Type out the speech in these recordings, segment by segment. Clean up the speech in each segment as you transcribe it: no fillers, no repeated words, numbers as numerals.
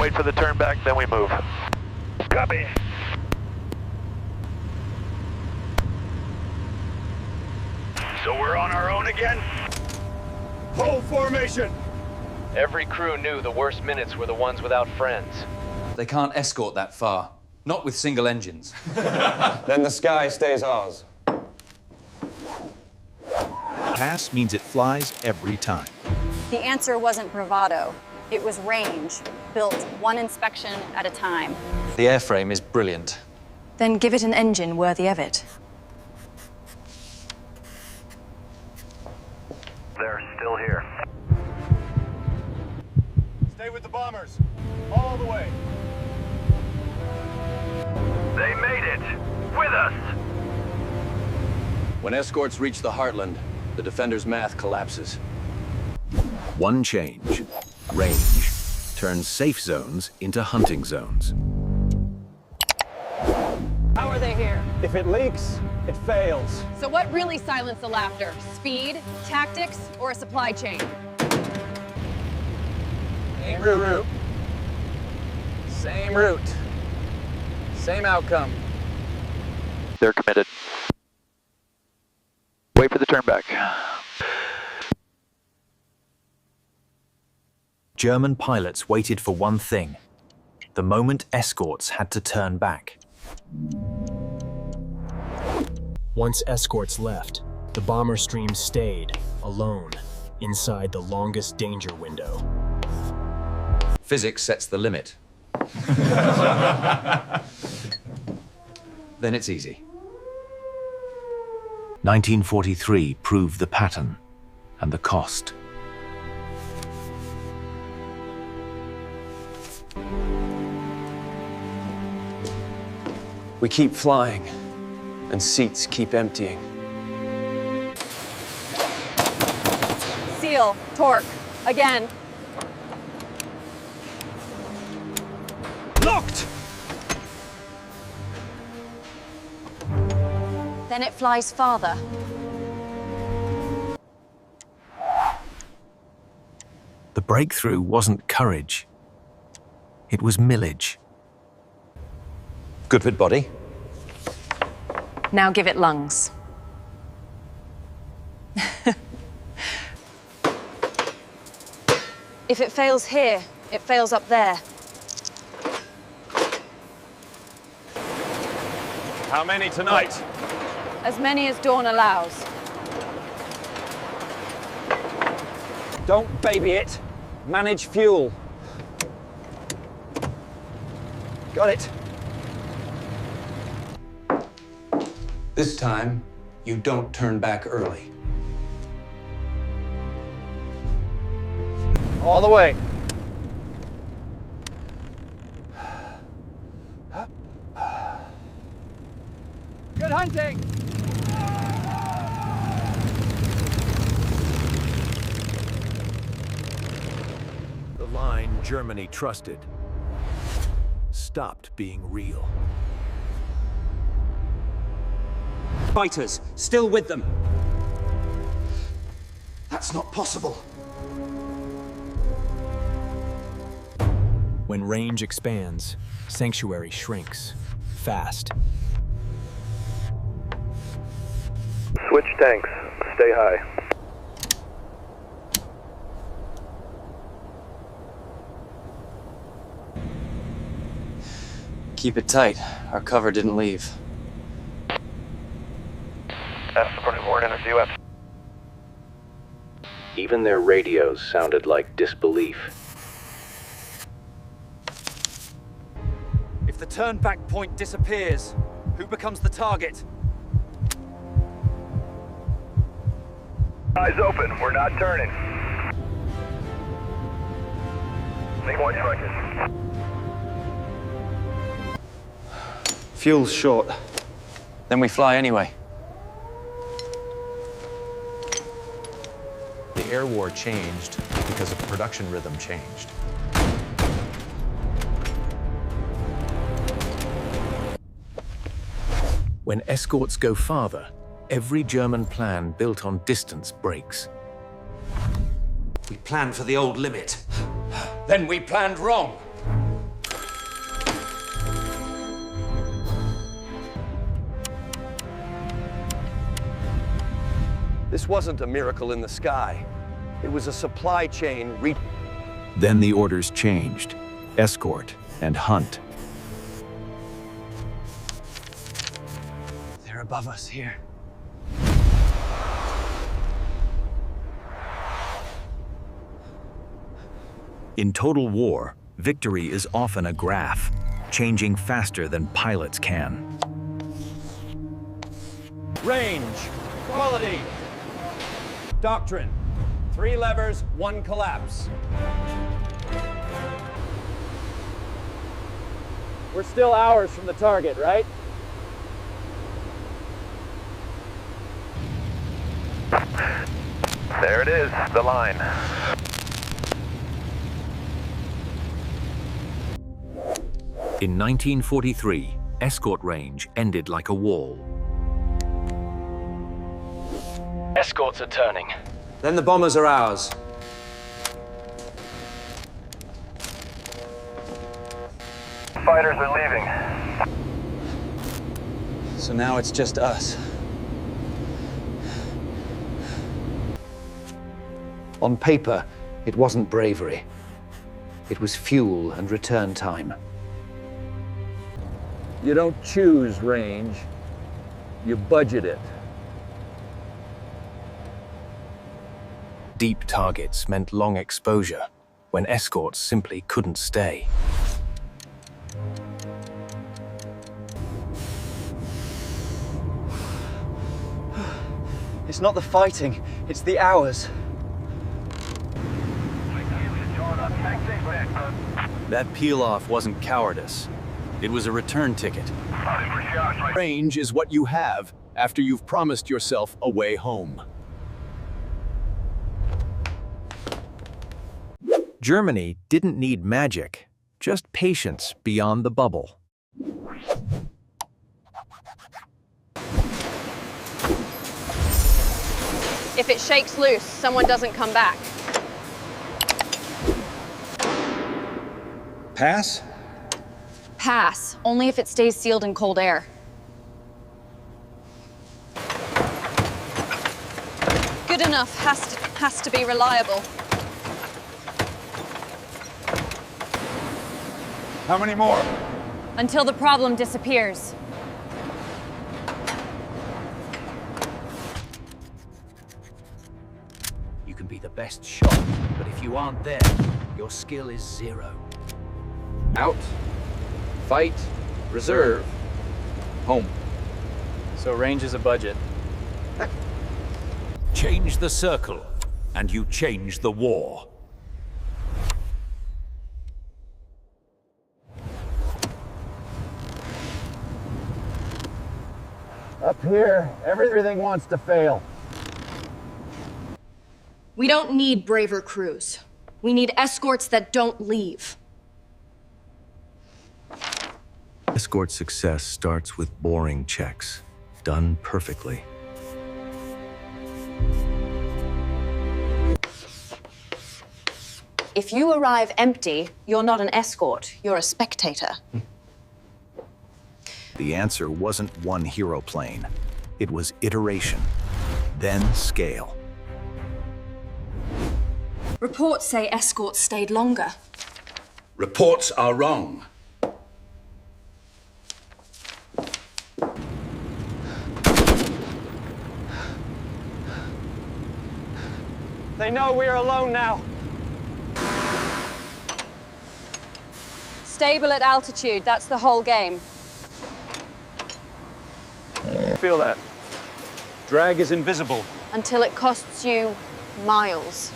wait for the turn back, then we move. Copy. So we're on our own again? Hold formation! Every crew knew the worst minutes were the ones without friends. They can't escort that far. Not with single engines. Then the sky stays ours. Pass means it flies every time. The answer wasn't bravado. It was range, built one inspection at a time. The airframe is brilliant. Then give it an engine worthy of it. They're still here. Stay with the bombers. All the way. They made it! With us! When escorts reach the heartland, the defender's math collapses. One change. Range turns safe zones into hunting zones. How are they here? If it leaks, it fails. So what really silenced the laughter? Speed, tactics, or a supply chain? Same route. Same route. Same outcome. They're committed. Wait for the turn back. German pilots waited for one thing: the moment escorts had to turn back. Once escorts left, the bomber stream stayed, alone, inside the longest danger window. Physics sets the limit. Then it's easy. 1943 proved the pattern and the cost. We keep flying, and seats keep emptying. Seal, torque, again. Locked! Then it flies farther. The breakthrough wasn't courage. It was millage. Good with body. Now give it lungs. If it fails here, it fails up there. How many tonight? As many as Dawn allows. Don't baby it. Manage fuel. Got it. This time, you don't turn back early. All the way. Good hunting! The line Germany trusted stopped being real. Fighters, still with them. That's not possible. When range expands, sanctuary shrinks, fast. Switch tanks. Stay high. Keep it tight. Our cover didn't leave. Supporting forward enters UF. Even their radios sounded like disbelief. If the turn back point disappears, who becomes the target? Eyes open. We're not turning. Make one seconds. Fuel's short. Then we fly anyway. The air war changed because the production rhythm changed. When escorts go farther, every German plan built on distance breaks. We planned for the old limit. Then we planned wrong. This wasn't a miracle in the sky. It was a supply chain Then the orders changed. Escort and hunt. They're above us here. In total war, victory is often a graph, changing faster than pilots can. range, quality, doctrine. 3 levers, 1 collapse. We're still hours from the target, right? There it is, the line. In 1943, Escort range ended like a wall. Escorts are turning. Then the bombers are ours. Fighters are leaving. So now it's just us. On paper, it wasn't bravery. It was fuel and return time. You don't choose range, you budget it. Deep targets meant long exposure, when escorts simply couldn't stay. It's not the fighting, it's the hours. That peel-off wasn't cowardice. It was a return ticket. Range is what you have after you've promised yourself a way home. Germany didn't need magic, just patience beyond the bubble. If it shakes loose, someone doesn't come back. Pass? Pass, only if it stays sealed in cold air. Good enough has to be reliable. How many more? Until the problem disappears. You can be the best shot, but if you aren't there, your skill is 0. Out, fight, reserve, home. So range is a budget. Change the circle, and you change the war. Up here, everything wants to fail. We don't need braver crews. We need escorts that don't leave. Escort success starts with boring checks, done perfectly. If you arrive empty, you're not an escort, you're a spectator. The answer wasn't one hero plane. It was iteration, then scale. Reports say escorts stayed longer. Reports are wrong. They know we are alone now. Stable at altitude, that's the whole game. Feel that. Drag is invisible. Until it costs you miles.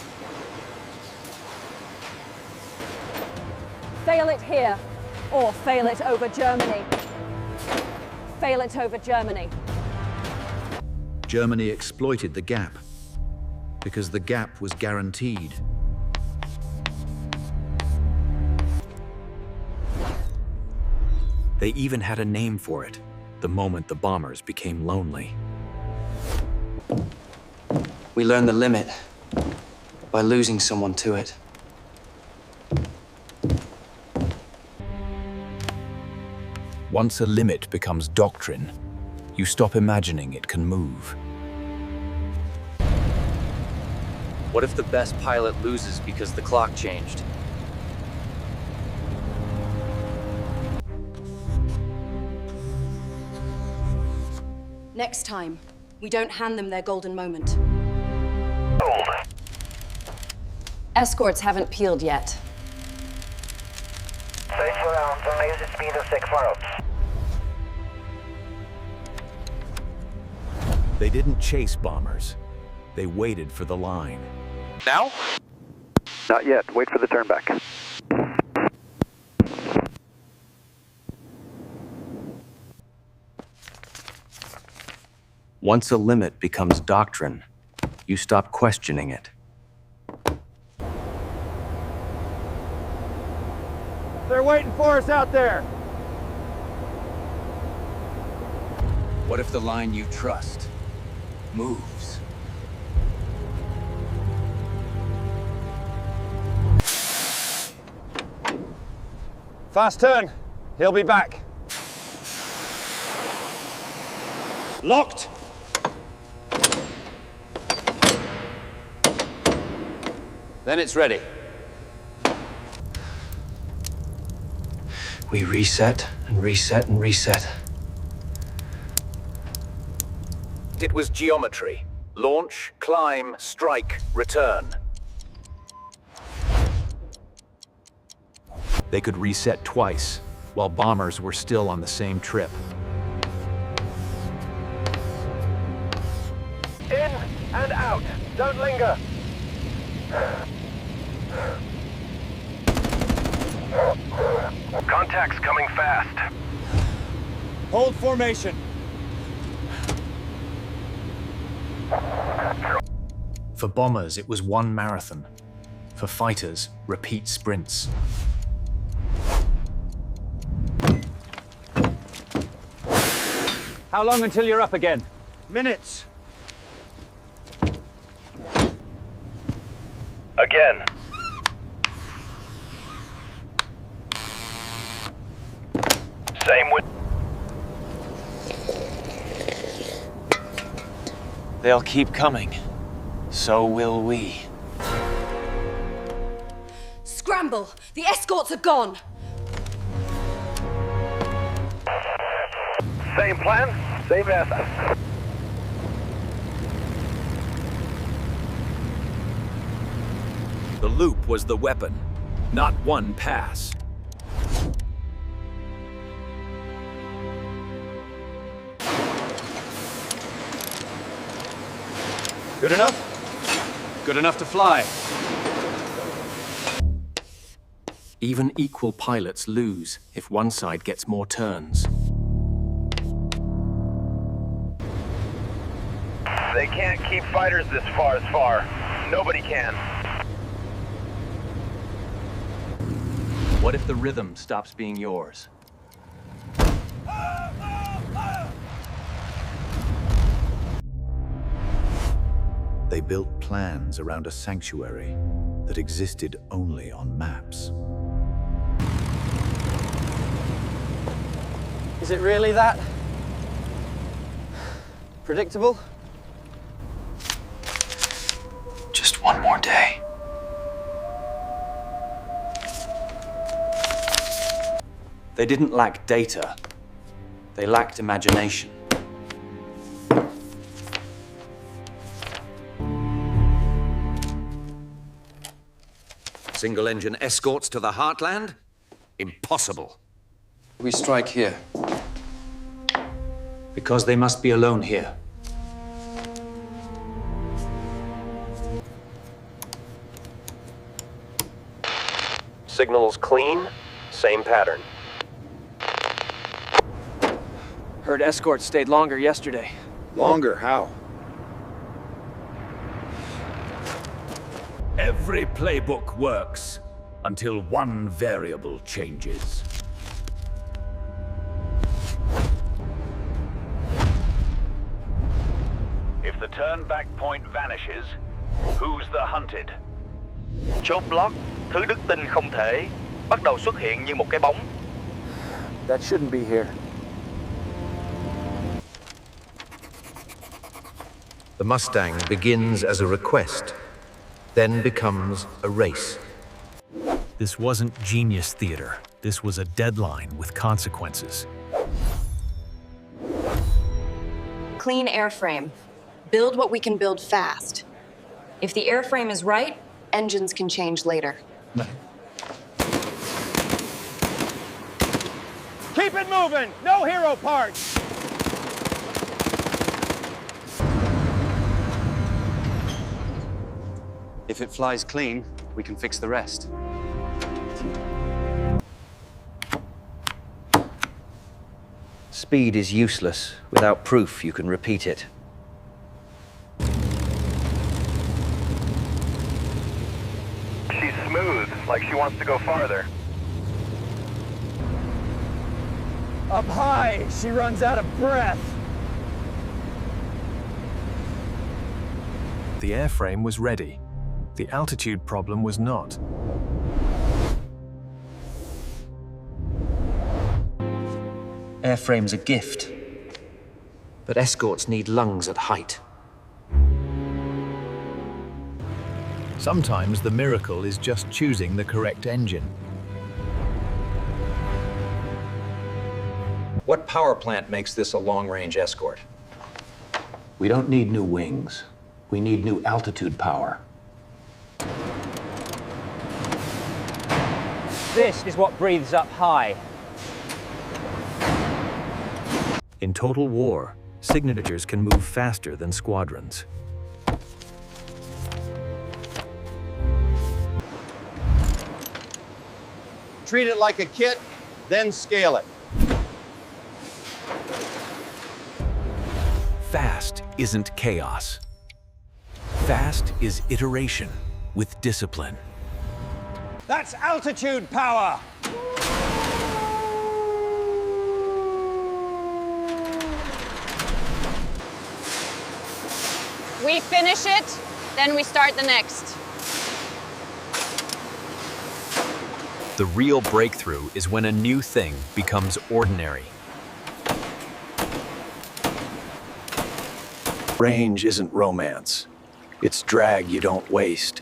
Fail it here, or fail it over Germany. Fail it over Germany. Germany exploited the gap, because the gap was guaranteed. They even had a name for it, the moment the bombers became lonely. We learn the limit by losing someone to it. Once a limit becomes doctrine, you stop imagining it can move. What if the best pilot loses because the clock changed? Next time, we don't hand them their golden moment. Escorts haven't peeled yet. Safe rounds, only use the speed of 6 rounds. They didn't chase bombers. They waited for the line. Now? Not yet. Wait for the turn back. Once a limit becomes doctrine, you stop questioning it. They're waiting for us out there. What if the line you trust moves? Fast turn. He'll be back. Locked. Then it's ready. We reset and reset and reset. It was geometry. Launch, climb, strike, return. They could reset twice, while bombers were still on the same trip. In and out. Don't linger. Contact's coming fast. Hold formation. For bombers, it was one marathon. For fighters, repeat sprints. How long until you're up again? Minutes. Again. Same with... They'll keep coming. So will we. Scramble! The escorts are gone! Same plan, same method. The loop was the weapon, not one pass. Good enough? Good enough to fly. Even equal pilots lose if one side gets more turns. They can't keep fighters this far. Nobody can. What if the rhythm stops being yours? They built plans around a sanctuary that existed only on maps. Is it really that predictable? Just one more day. They didn't lack data. They lacked imagination. Single-engine escorts to the heartland? Impossible. We strike here. Because they must be alone here. Signals clean, same pattern. Heard escorts stayed longer yesterday. Longer? How? Every playbook works until one variable changes. If the turn-back point vanishes, who's the hunted? Chốt block, thứ đức tin không thể, bắt đầu xuất hiện như một cái bóng. That shouldn't be here. The Mustang begins as a request, then becomes a race. This wasn't genius theater. This was a deadline with consequences. Clean airframe. Build what we can build fast. If the airframe is right, engines can change later. Keep it moving! No hero parts! If it flies clean, we can fix the rest. Speed is useless. Without proof, you can repeat it. She's smooth, like she wants to go farther. Up high, she runs out of breath. The airframe was ready. The altitude problem was not. Airframe's a gift. But escorts need lungs at height. Sometimes the miracle is just choosing the correct engine. What power plant makes this a long-range escort? We don't need new wings. We need new altitude power. This is what breathes up high. In total war, signatures can move faster than squadrons. Treat it like a kit, then scale it. Fast isn't chaos. Fast is iteration with discipline. That's altitude power! We finish it, then we start the next. The real breakthrough is when a new thing becomes ordinary. Range isn't romance. It's drag you don't waste.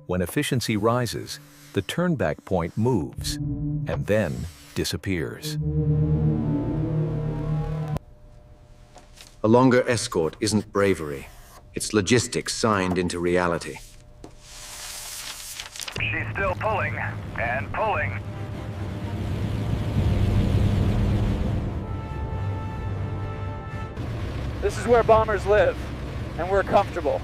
When efficiency rises, the turnback point moves and then disappears. A longer escort isn't bravery. It's logistics signed into reality. She's still pulling and pulling. This is where bombers live, and we're comfortable.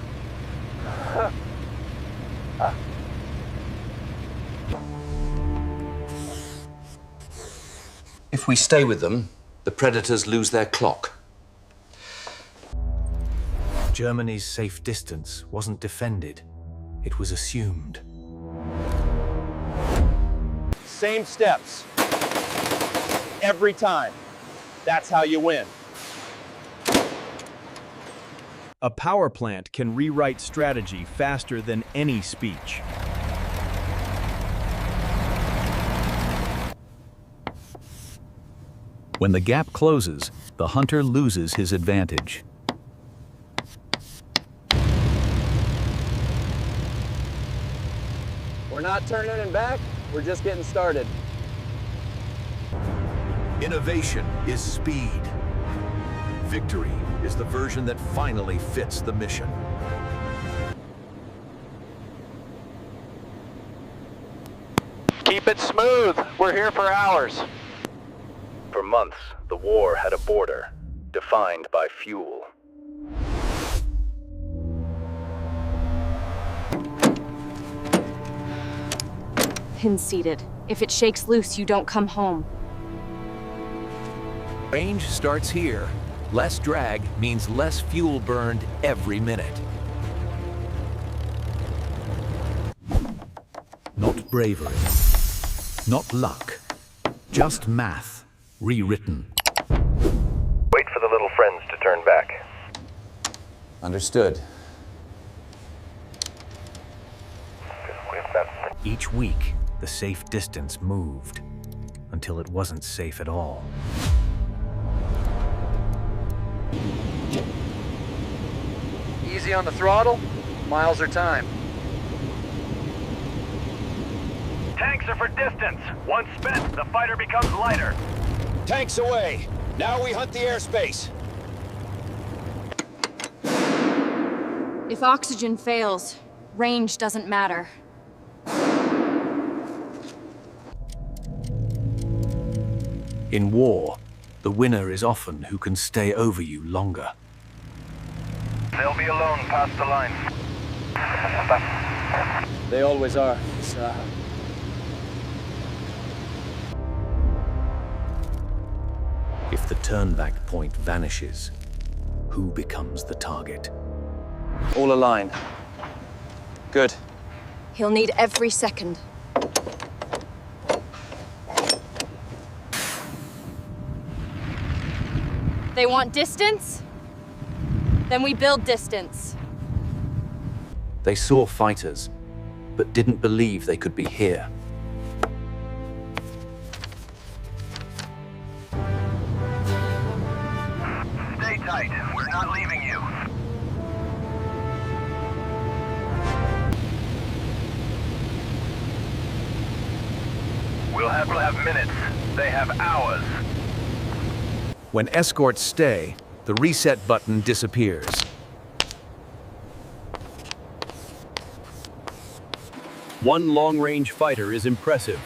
If we stay with them, the predators lose their clock. Germany's safe distance wasn't defended. It was assumed. Same steps. Every time. That's how you win. A power plant can rewrite strategy faster than any speech. When the gap closes, the hunter loses his advantage. We're not turning it back, we're just getting started. Innovation is speed. Victory is the version that finally fits the mission. Keep it smooth. We're here for hours. For months, the war had a border, defined by fuel. Pin seated. If it shakes loose, you don't come home. Range starts here. Less drag means less fuel burned every minute. Not bravery, not luck, just math, rewritten. Wait for the little friends to turn back. Understood. Each week, the safe distance moved until it wasn't safe at all. Easy on the throttle, miles are time. Tanks are for distance. Once spent, the fighter becomes lighter. Tanks away. Now we hunt the airspace. If oxygen fails, range doesn't matter. In war, the winner is often who can stay over you longer. They'll be alone past the line. They always are. If the turnback point vanishes, who becomes the target? All aligned. Good. He'll need every second. They want distance? Then we build distance. They saw fighters, but didn't believe they could be here. Stay tight. We're not leaving you. We'll have minutes. They have hours. When escorts stay, the reset button disappears. One long-range fighter is impressive.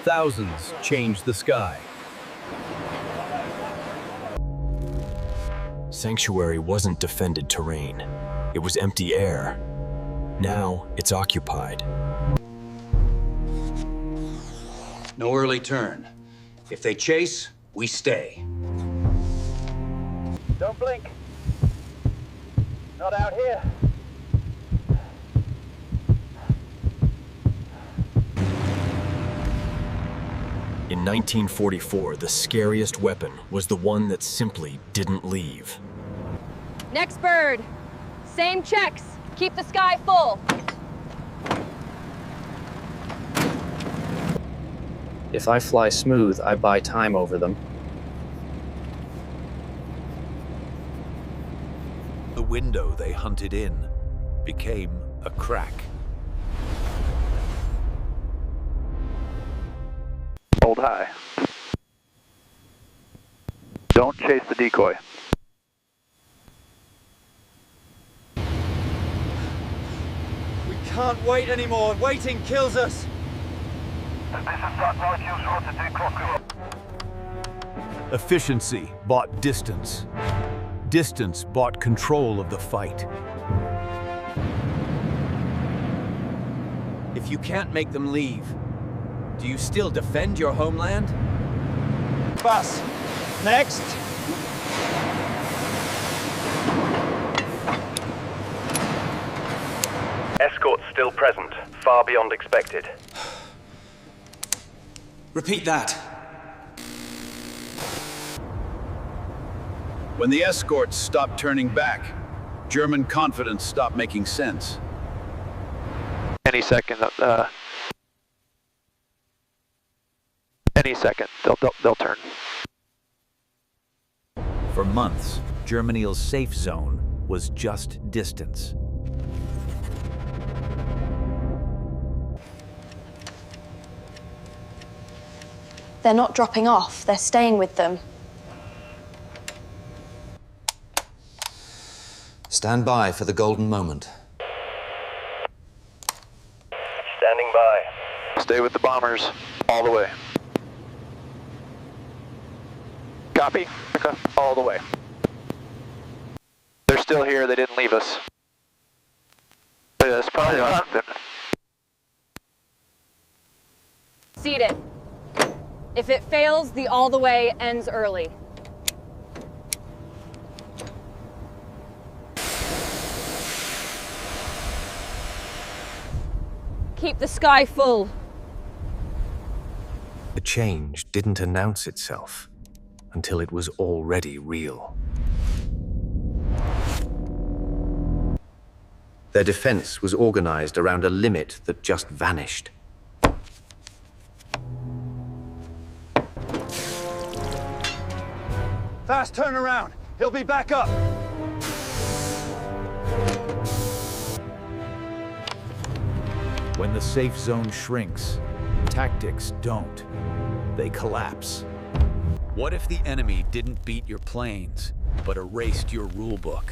Thousands change the sky. Sanctuary wasn't defended terrain. It was empty air. Now it's occupied. No early turn. If they chase, we stay. Don't blink. Not out here. In 1944, the scariest weapon was the one that simply didn't leave. Next bird. Same checks. Keep the sky full. If I fly smooth, I buy time over them. The window they hunted in became a crack. Hold high. Don't chase the decoy. We can't wait anymore. Waiting kills us. Efficiency bought distance. Distance bought control of the fight. If you can't make them leave, do you still defend your homeland? Pass. Next. Escorts still present, far beyond expected. Repeat that. When the escorts stopped turning back, German confidence stopped making sense. Any second, they'll turn. For months, Germany's safe zone was just distance. They're not dropping off, they're staying with them. Stand by for the golden moment. Standing by. Stay with the bombers, all the way. Copy. All the way. They're still here, they didn't leave us. That's probably not them. Seat it. If it fails, the all the way ends early. Keep the sky full. The change didn't announce itself until it was already real. Their defense was organized around a limit that just vanished. Fast turnaround. He'll be back up. When the safe zone shrinks, tactics don't. They collapse. What if the enemy didn't beat your planes, but erased your rulebook?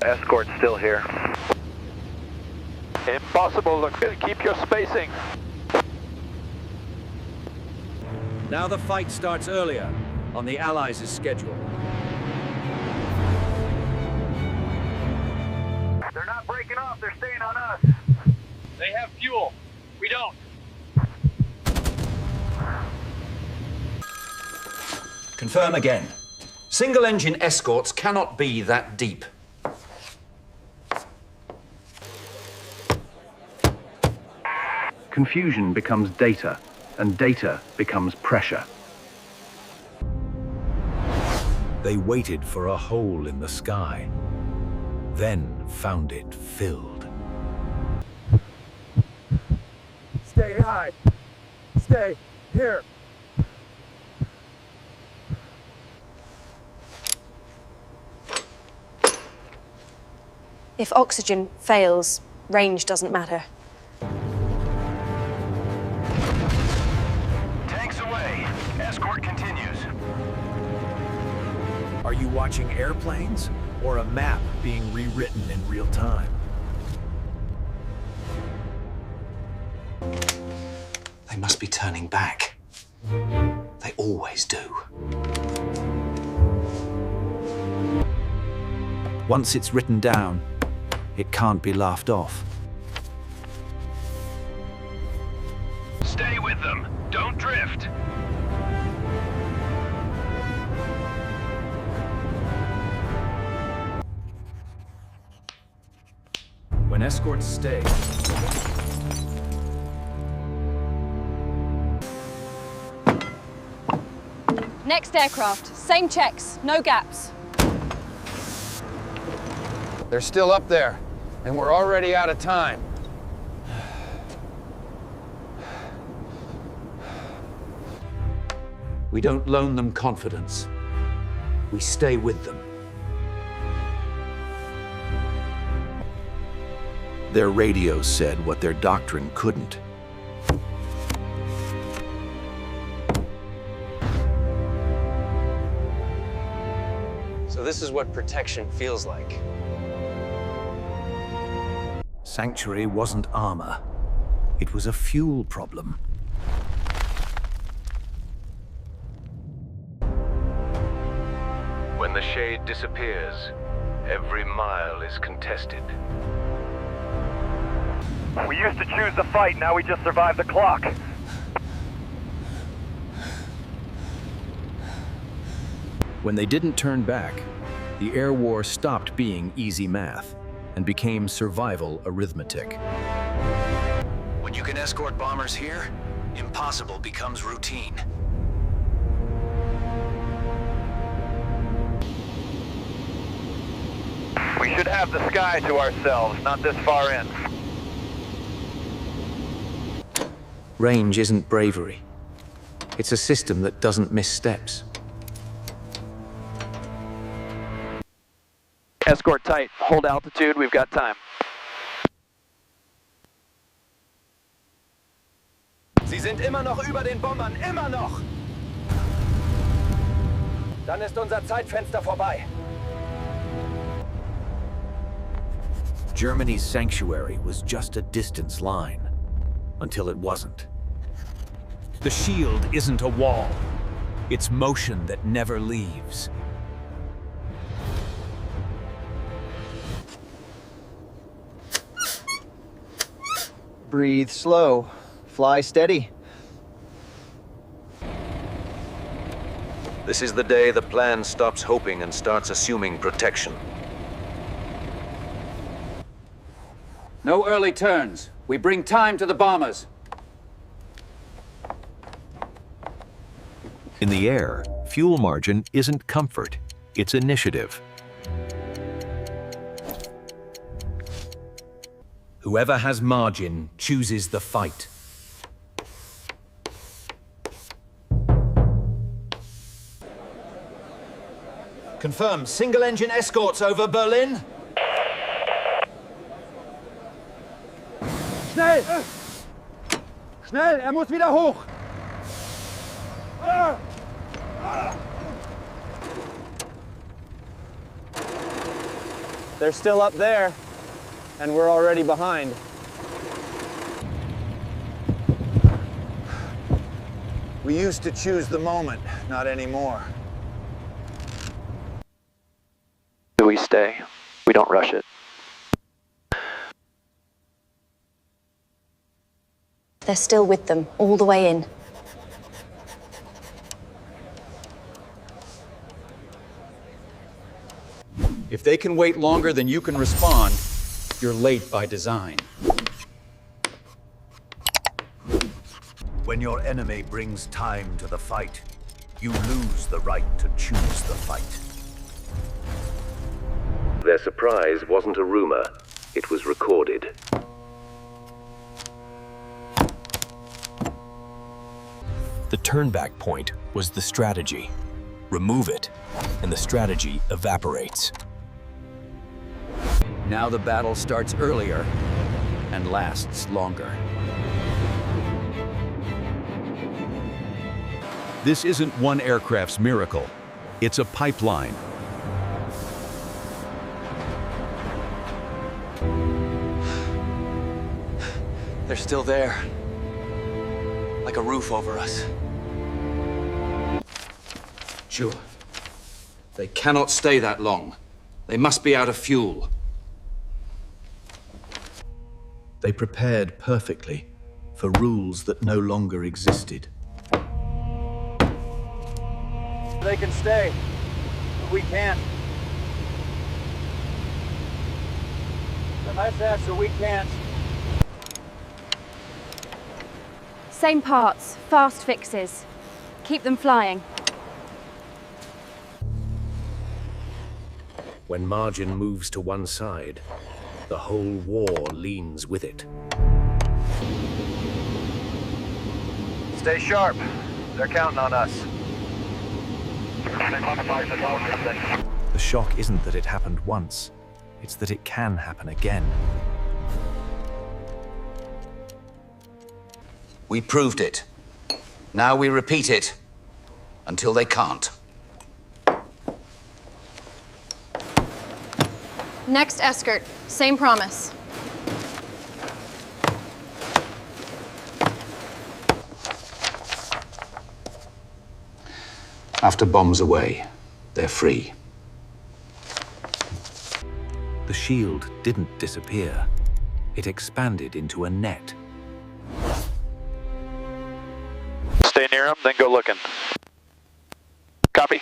Escort's still here. Impossible. Look, keep your spacing. Now the fight starts earlier, on the Allies' schedule. They're not breaking off, they're staying on us. They have fuel. We don't. Confirm again. Single-engine escorts cannot be that deep. Confusion becomes data, and data becomes pressure. They waited for a hole in the sky, then found it filled. Stay high. Stay here. If oxygen fails, range doesn't matter. Tanks away. Escort continues. Are you watching airplanes or a map being rewritten in real time? They must be turning back. They always do. Once it's written down, it can't be laughed off. Stay with them. Don't drift. When escorts stay, Next aircraft, same checks, no gaps. They're still up there, and we're already out of time. we don't loan them confidence. We stay with them. Their radios said what their doctrine couldn't. So this is what protection feels like. Sanctuary wasn't armor. It was a fuel problem. When the shade disappears, every mile is contested. We used to choose the fight, now we just survive the clock. When they didn't turn back, the air war stopped being easy math and became survival arithmetic. When you can escort bombers here, impossible becomes routine. We should have the sky to ourselves, not this far in. Range isn't bravery. It's a system that doesn't miss steps. Escort tight. Hold altitude. We've got time. Sie sind immer noch über den Bombern. Immer noch! Dann ist unser Zeitfenster vorbei. Germany's sanctuary was just a distance line, until it wasn't. The shield isn't a wall. It's motion that never leaves. Breathe slow. Fly steady. This is the day the plan stops hoping and starts assuming protection. No early turns. We bring time to the bombers. In the air, fuel margin isn't comfort, it's initiative. Whoever has margin chooses the fight. Confirm, single-engine escorts over Berlin. Schnell! Schnell, er muss wieder hoch! They're still up there, and we're already behind. We used to choose the moment, not anymore. We stay. We don't rush it. They're still with them, all the way in. If they can wait longer than you can respond, you're late by design. When your enemy brings time to the fight, you lose the right to choose the fight. Their surprise wasn't a rumor, it was recorded. The turnback point was the strategy. Remove it, and the strategy evaporates. Now the battle starts earlier and lasts longer. This isn't one aircraft's miracle. It's a pipeline. They're still there. Like a roof over us. Sure. They cannot stay that long. They must be out of fuel. They prepared perfectly for rules that no longer existed. They can stay, but we can't. They're faster, we can't. Same parts, fast fixes. Keep them flying. When margin moves to one side, the whole war leans with it. Stay sharp. They're counting on us. The shock isn't that it happened once, it's that it can happen again. We proved it. Now we repeat it until they can't. Next escort, same promise. After bombs away, they're free. The shield didn't disappear. It expanded into a net. Stay near them, then go looking. Copy.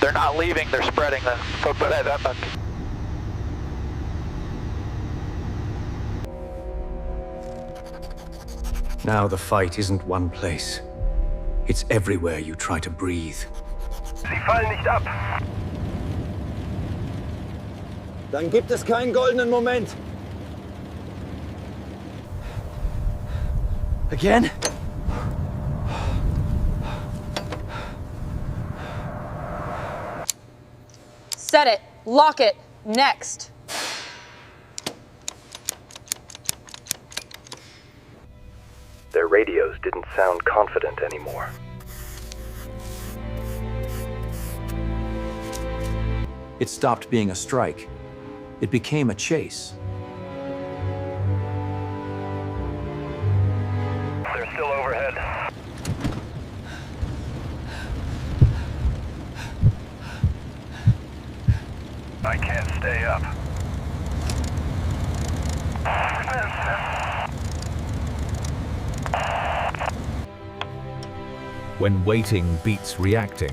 They're not leaving, they're spreading the... Now the fight isn't one place. It's everywhere you try to breathe. Sie fallen nicht ab. Dann gibt es keinen goldenen Moment. Again? Set it. Lock it. Next. Their radios didn't sound confident anymore. It stopped being a strike. It became a chase. They're still overhead. I can't stay up. When waiting beats reacting,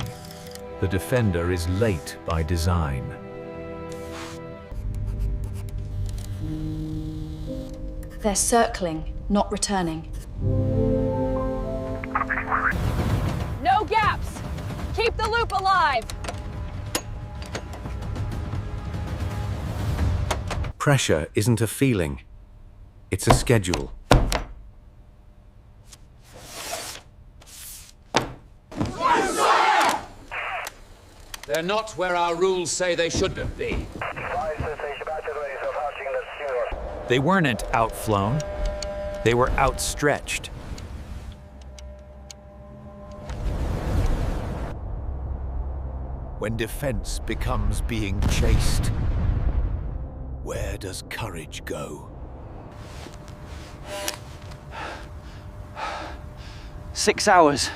the defender is late by design. They're circling, not returning. No gaps. Keep the loop alive. Pressure isn't a feeling. It's a schedule. They're not where our rules say they should be. They weren't outflown. They were outstretched. When defense becomes being chased, where does courage go? 6 hours,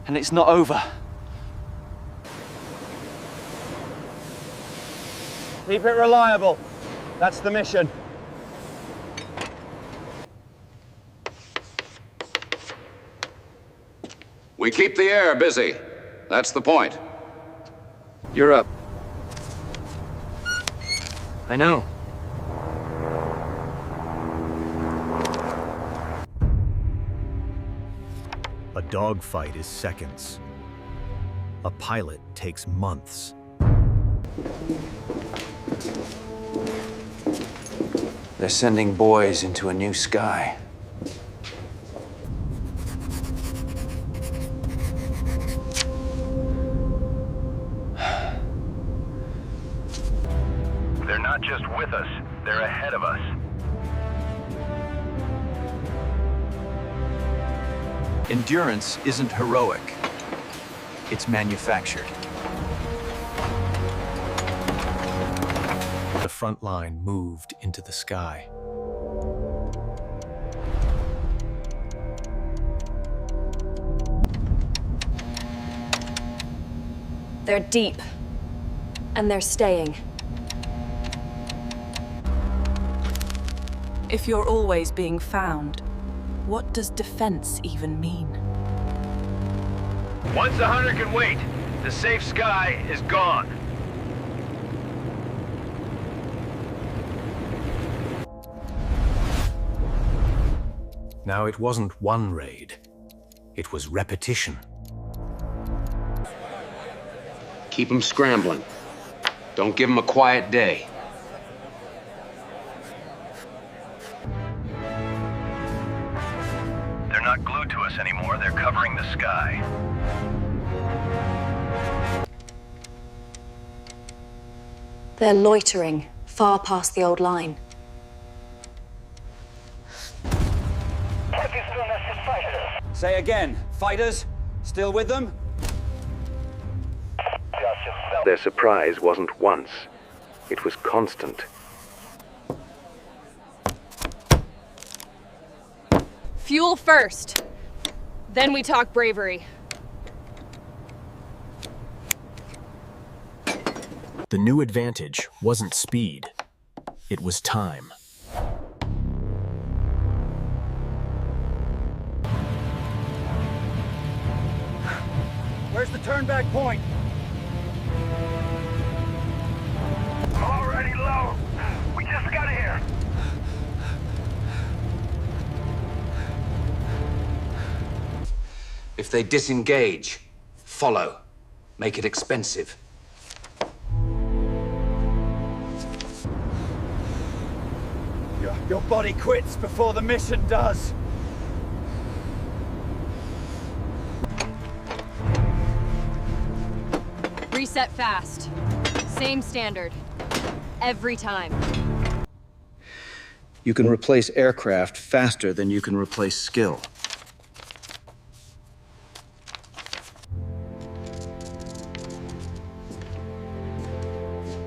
and it's not over. Keep it reliable. That's the mission. We keep the air busy. That's the point. You're up. I know. A dogfight is seconds. A pilot takes months. They're sending boys into a new sky. They're not just with us, they're ahead of us. Endurance isn't heroic. It's manufactured. The front line moved into the sky. They're deep, and they're staying. If you're always being found, what does defense even mean? Once the hunter can wait, the safe sky is gone. Now it wasn't one raid. It was repetition. Keep them scrambling. Don't give them a quiet day. They're not glued to us anymore, they're covering the sky. They're loitering, far past the old line. Say again, fighters? Still with them? Their surprise wasn't once. It was constant. Fuel first. Then we talk bravery. The new advantage wasn't speed. It was time. Where's the turn back point? Already low. We just got here. If they disengage, follow. Make it expensive. Your body quits before the mission does. Reset fast. Same standard. Every time. You can replace aircraft faster than you can replace skill.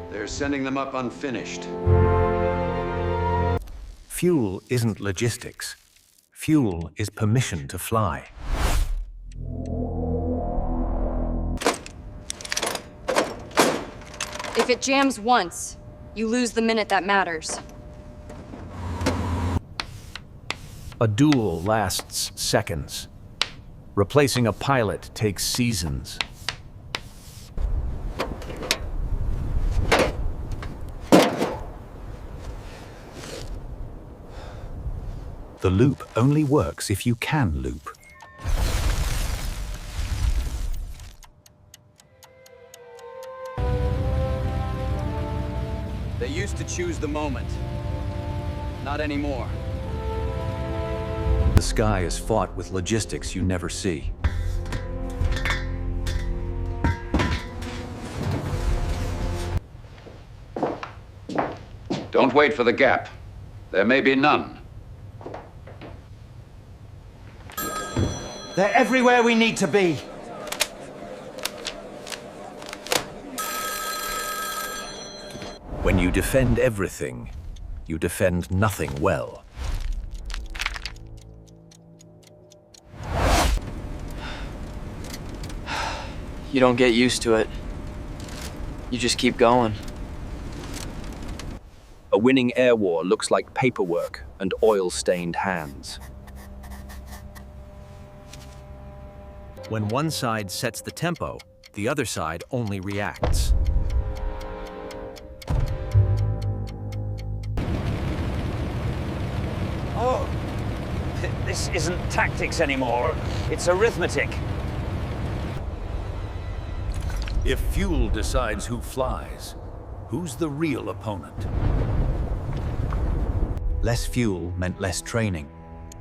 They're sending them up unfinished. Fuel isn't logistics. Fuel is permission to fly. If it jams once, you lose the minute that matters. A duel lasts seconds. Replacing a pilot takes seasons. The loop only works if you can loop. They used to choose the moment. Not anymore. The sky is fought with logistics you never see. Don't wait for the gap. There may be none. They're everywhere we need to be. When you defend everything, you defend nothing well. You don't get used to it. You just keep going. A winning air war looks like paperwork and oil-stained hands. When one side sets the tempo, the other side only reacts. Oh, this isn't tactics anymore. It's arithmetic. If fuel decides who flies, who's the real opponent? Less fuel meant less training,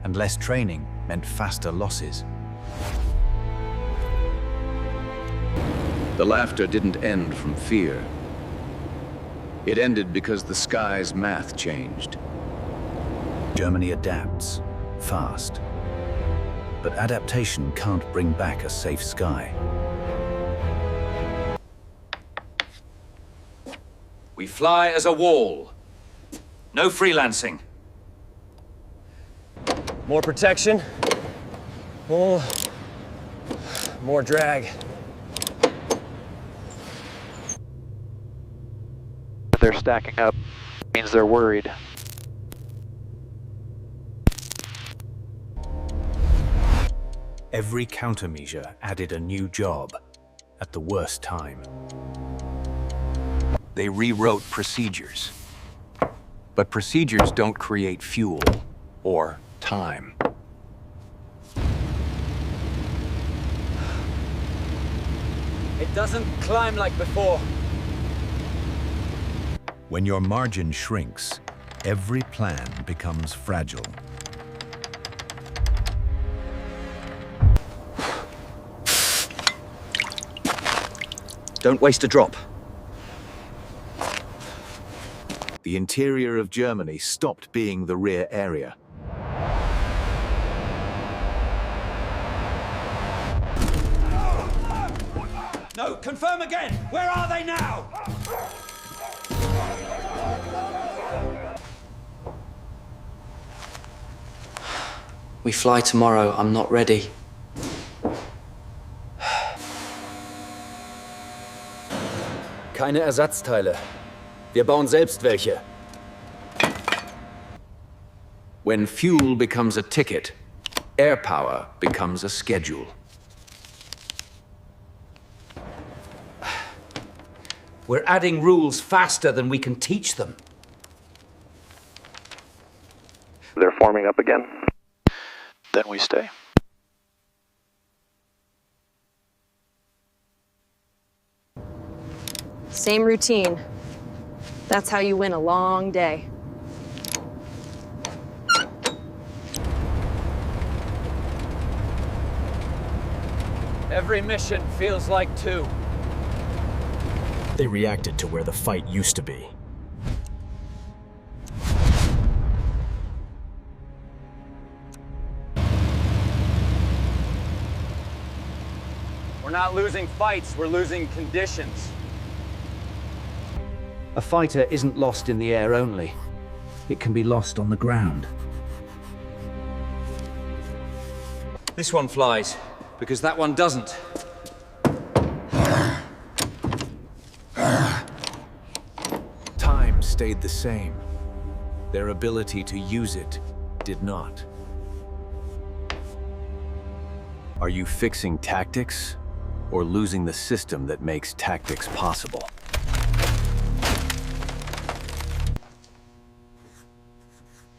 and less training meant faster losses. The laughter didn't end from fear. It ended because the sky's math changed. Germany adapts, fast. But adaptation can't bring back a safe sky. We fly as a wall. No freelancing. More protection. Oh, more drag. They're stacking up. Means they're worried. Every countermeasure added a new job at the worst time. They rewrote procedures. But procedures don't create fuel or time. It doesn't climb like before. When your margin shrinks, every plan becomes fragile. Don't waste a drop. The interior of Germany stopped being the rear area. No, confirm again! Where are they now? We fly tomorrow. I'm not ready. Keine Ersatzteile. Wir bauen selbst welche. When fuel becomes a ticket, air power becomes a schedule. We're adding rules faster than we can teach them. They're forming up again. Then we stay. Same routine. That's how you win a long day. Every mission feels like two. They reacted to where the fight used to be. We're not losing fights, we're losing conditions. A fighter isn't lost in the air only. It can be lost on the ground. This one flies, because that one doesn't. Time stayed the same. Their ability to use it did not. Are you fixing tactics, or losing the system that makes tactics possible?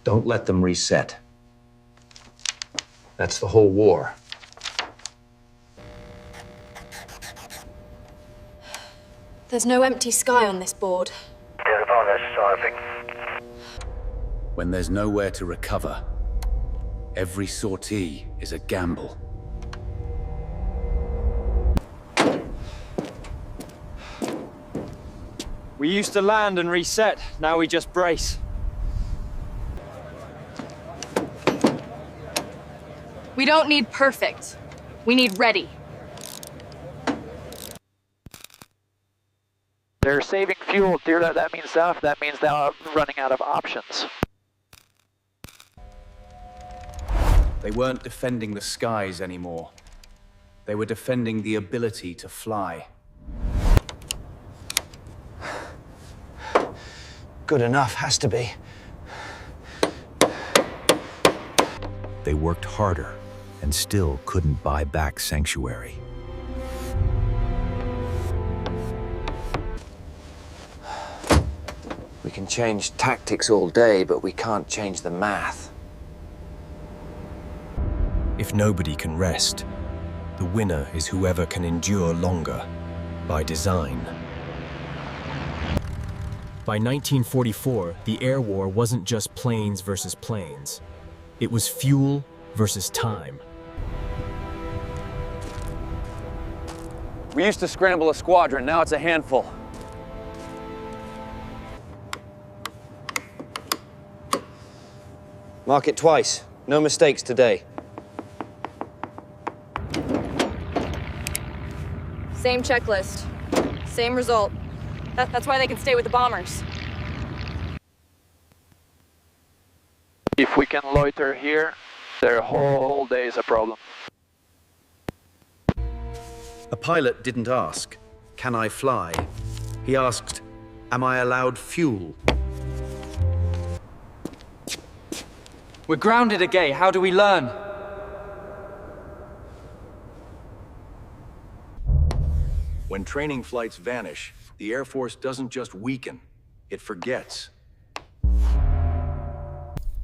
Don't let them reset. That's the whole war. There's no empty sky on this board. When there's nowhere to recover, every sortie is a gamble. We used to land and reset, now we just brace. We don't need perfect. We need ready. They're saving fuel, dear. That means stuff. That means they're running out of options. They weren't defending the skies anymore. They were defending the ability to fly. Good enough, has to be. They worked harder and still couldn't buy back sanctuary. We can change tactics all day, but we can't change the math. If nobody can rest, the winner is whoever can endure longer, by design. By 1944, the air war wasn't just planes versus planes. It was fuel versus time. We used to scramble a squadron, now it's a handful. Mark it twice. No mistakes today. Same checklist. Same result. That's why they can stay with the bombers. If we can loiter here, their whole day is a problem. A pilot didn't ask, "Can I fly?" He asked, "Am I allowed fuel?" We're grounded again, how do we learn? When training flights vanish, the Air Force doesn't just weaken, it forgets.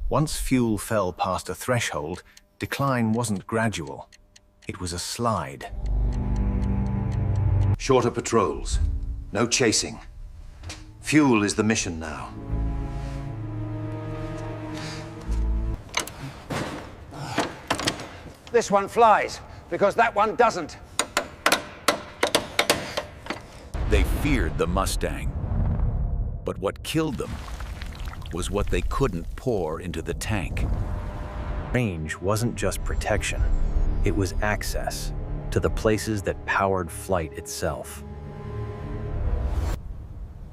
Once fuel fell past a threshold, decline wasn't gradual. It was a slide. Shorter patrols. No chasing. Fuel is the mission now. This one flies, because that one doesn't. They feared the Mustang. But what killed them was what they couldn't pour into the tank. Range wasn't just protection, it was access to the places that powered flight itself.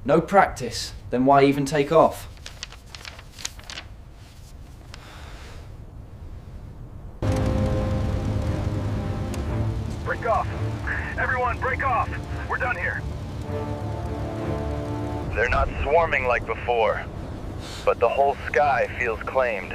No practice, then why even take off? Break off. Everyone, break off. We're done here. They're not swarming like before, but the whole sky feels claimed.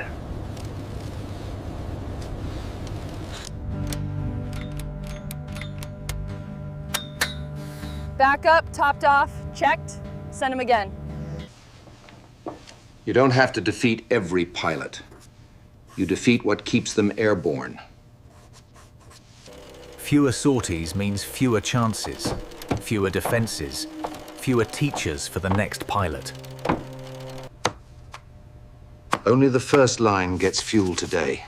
Back up, topped off, checked. Send them again. You don't have to defeat every pilot. You defeat what keeps them airborne. Fewer sorties means fewer chances, fewer defenses, fewer teachers for the next pilot. Only the first line gets fuel today.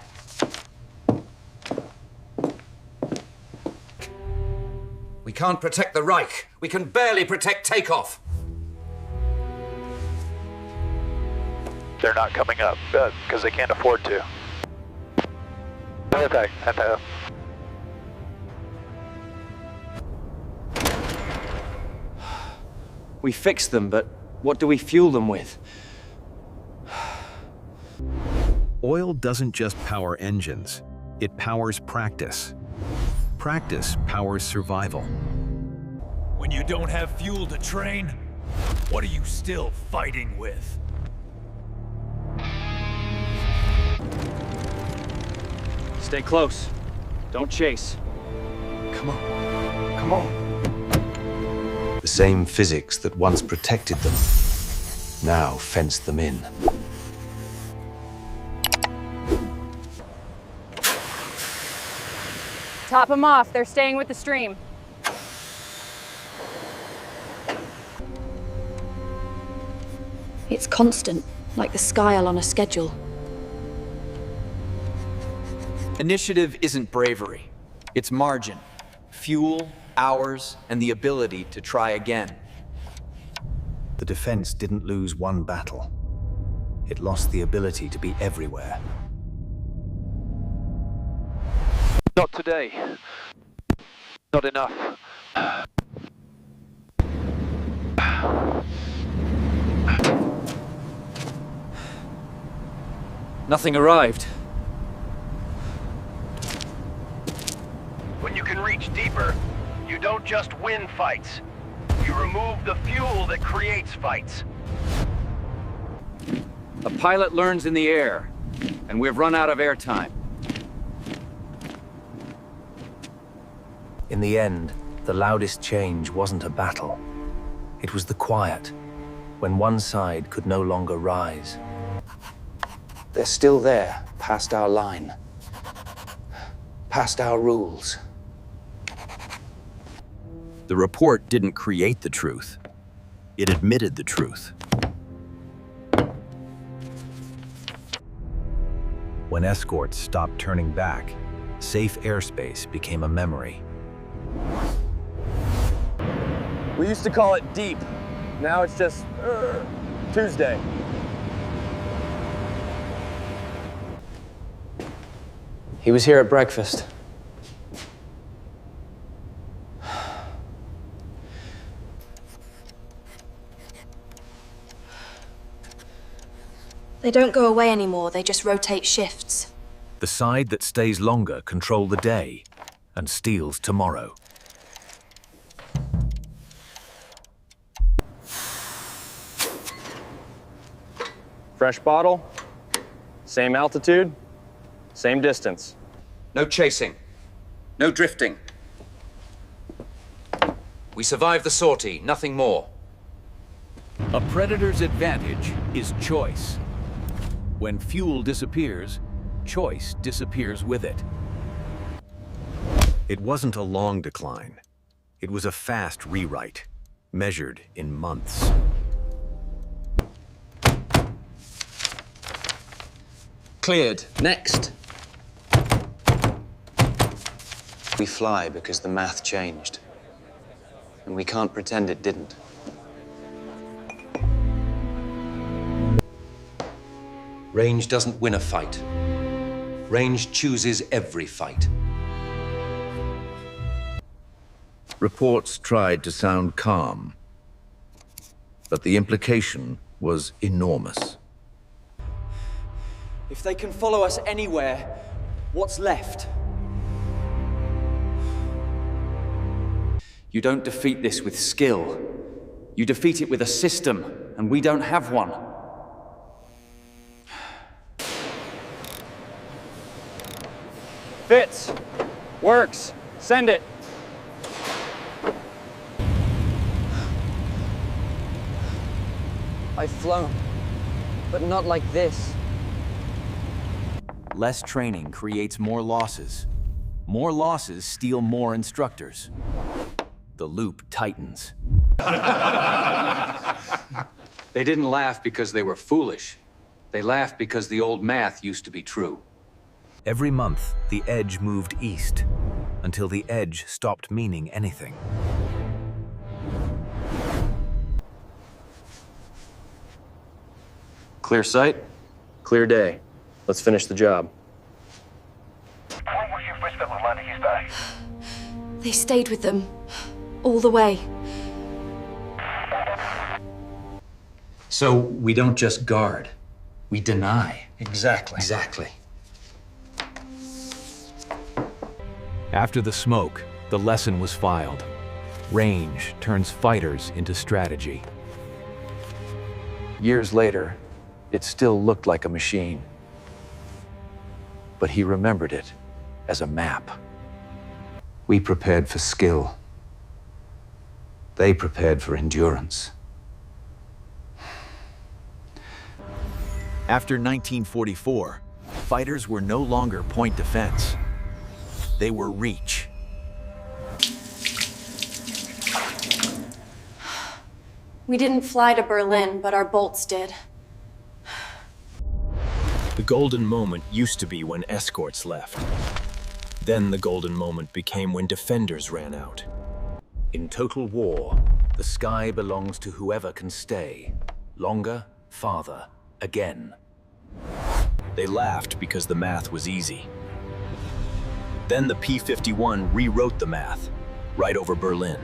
We can't protect the Reich. We can barely protect takeoff. They're not coming up, because they can't afford to. Attack. We fixed them, but what do we fuel them with? Oil doesn't just power engines, it powers practice. Practice powers survival. When you don't have fuel to train, what are you still fighting with? Stay close. Don't chase. Come on. Come on. The same physics that once protected them now fenced them in. Top them off. They're staying with the stream. It's constant, like the sky on a schedule. Initiative isn't bravery. It's margin. Fuel, hours, and the ability to try again. the defense didn't lose one battle. It lost the ability to be everywhere. Not today. Not enough. Nothing arrived. When you can reach deeper, you don't just win fights. You remove the fuel that creates fights. A pilot learns in the air, and we've run out of airtime. In the end, the loudest change wasn't a battle. It was the quiet, when one side could no longer rise. They're still there, past our line. Past our rules. The report didn't create the truth. It admitted the truth. When escorts stopped turning back, safe airspace became a memory. We used to call it deep. Now it's just Tuesday. He was here at breakfast. They don't go away anymore, they just rotate shifts. The side that stays longer control the day and steals tomorrow. Fresh bottle, same altitude, same distance. No chasing. No drifting. We survived the sortie, nothing more. A predator's advantage is choice. When fuel disappears, choice disappears with it. It wasn't a long decline. It was a fast rewrite, measured in months. Cleared. Next. We fly because the math changed. And we can't pretend it didn't. Range doesn't win a fight. Range chooses every fight. Reports tried to sound calm, but the implication was enormous. If they can follow us anywhere, what's left? You don't defeat this with skill. You defeat it with a system, and we don't have one. Fits. Works. Send it. I've flown, but not like this. Less training creates more losses. More losses steal more instructors. The loop tightens. They didn't laugh because they were foolish. They laughed because the old math used to be true. Every month, the edge moved east, until the edge stopped meaning anything. Clear sight, clear day. Let's finish the job. They stayed with them. All the way. So we don't just guard, we deny. Exactly. Exactly. After the smoke, the lesson was filed. Range turns fighters into strategy. Years later, it still looked like a machine. But he remembered it as a map. We prepared for skill. They prepared for endurance. After 1944, fighters were no longer point defense. They were reach. We didn't fly to Berlin, but our bolts did. The golden moment used to be when escorts left. Then the golden moment became when defenders ran out. In total war, the The sky belongs to whoever can stay. Longer, farther, again. They laughed because the math was easy. Then the P-51 rewrote the math, right over Berlin.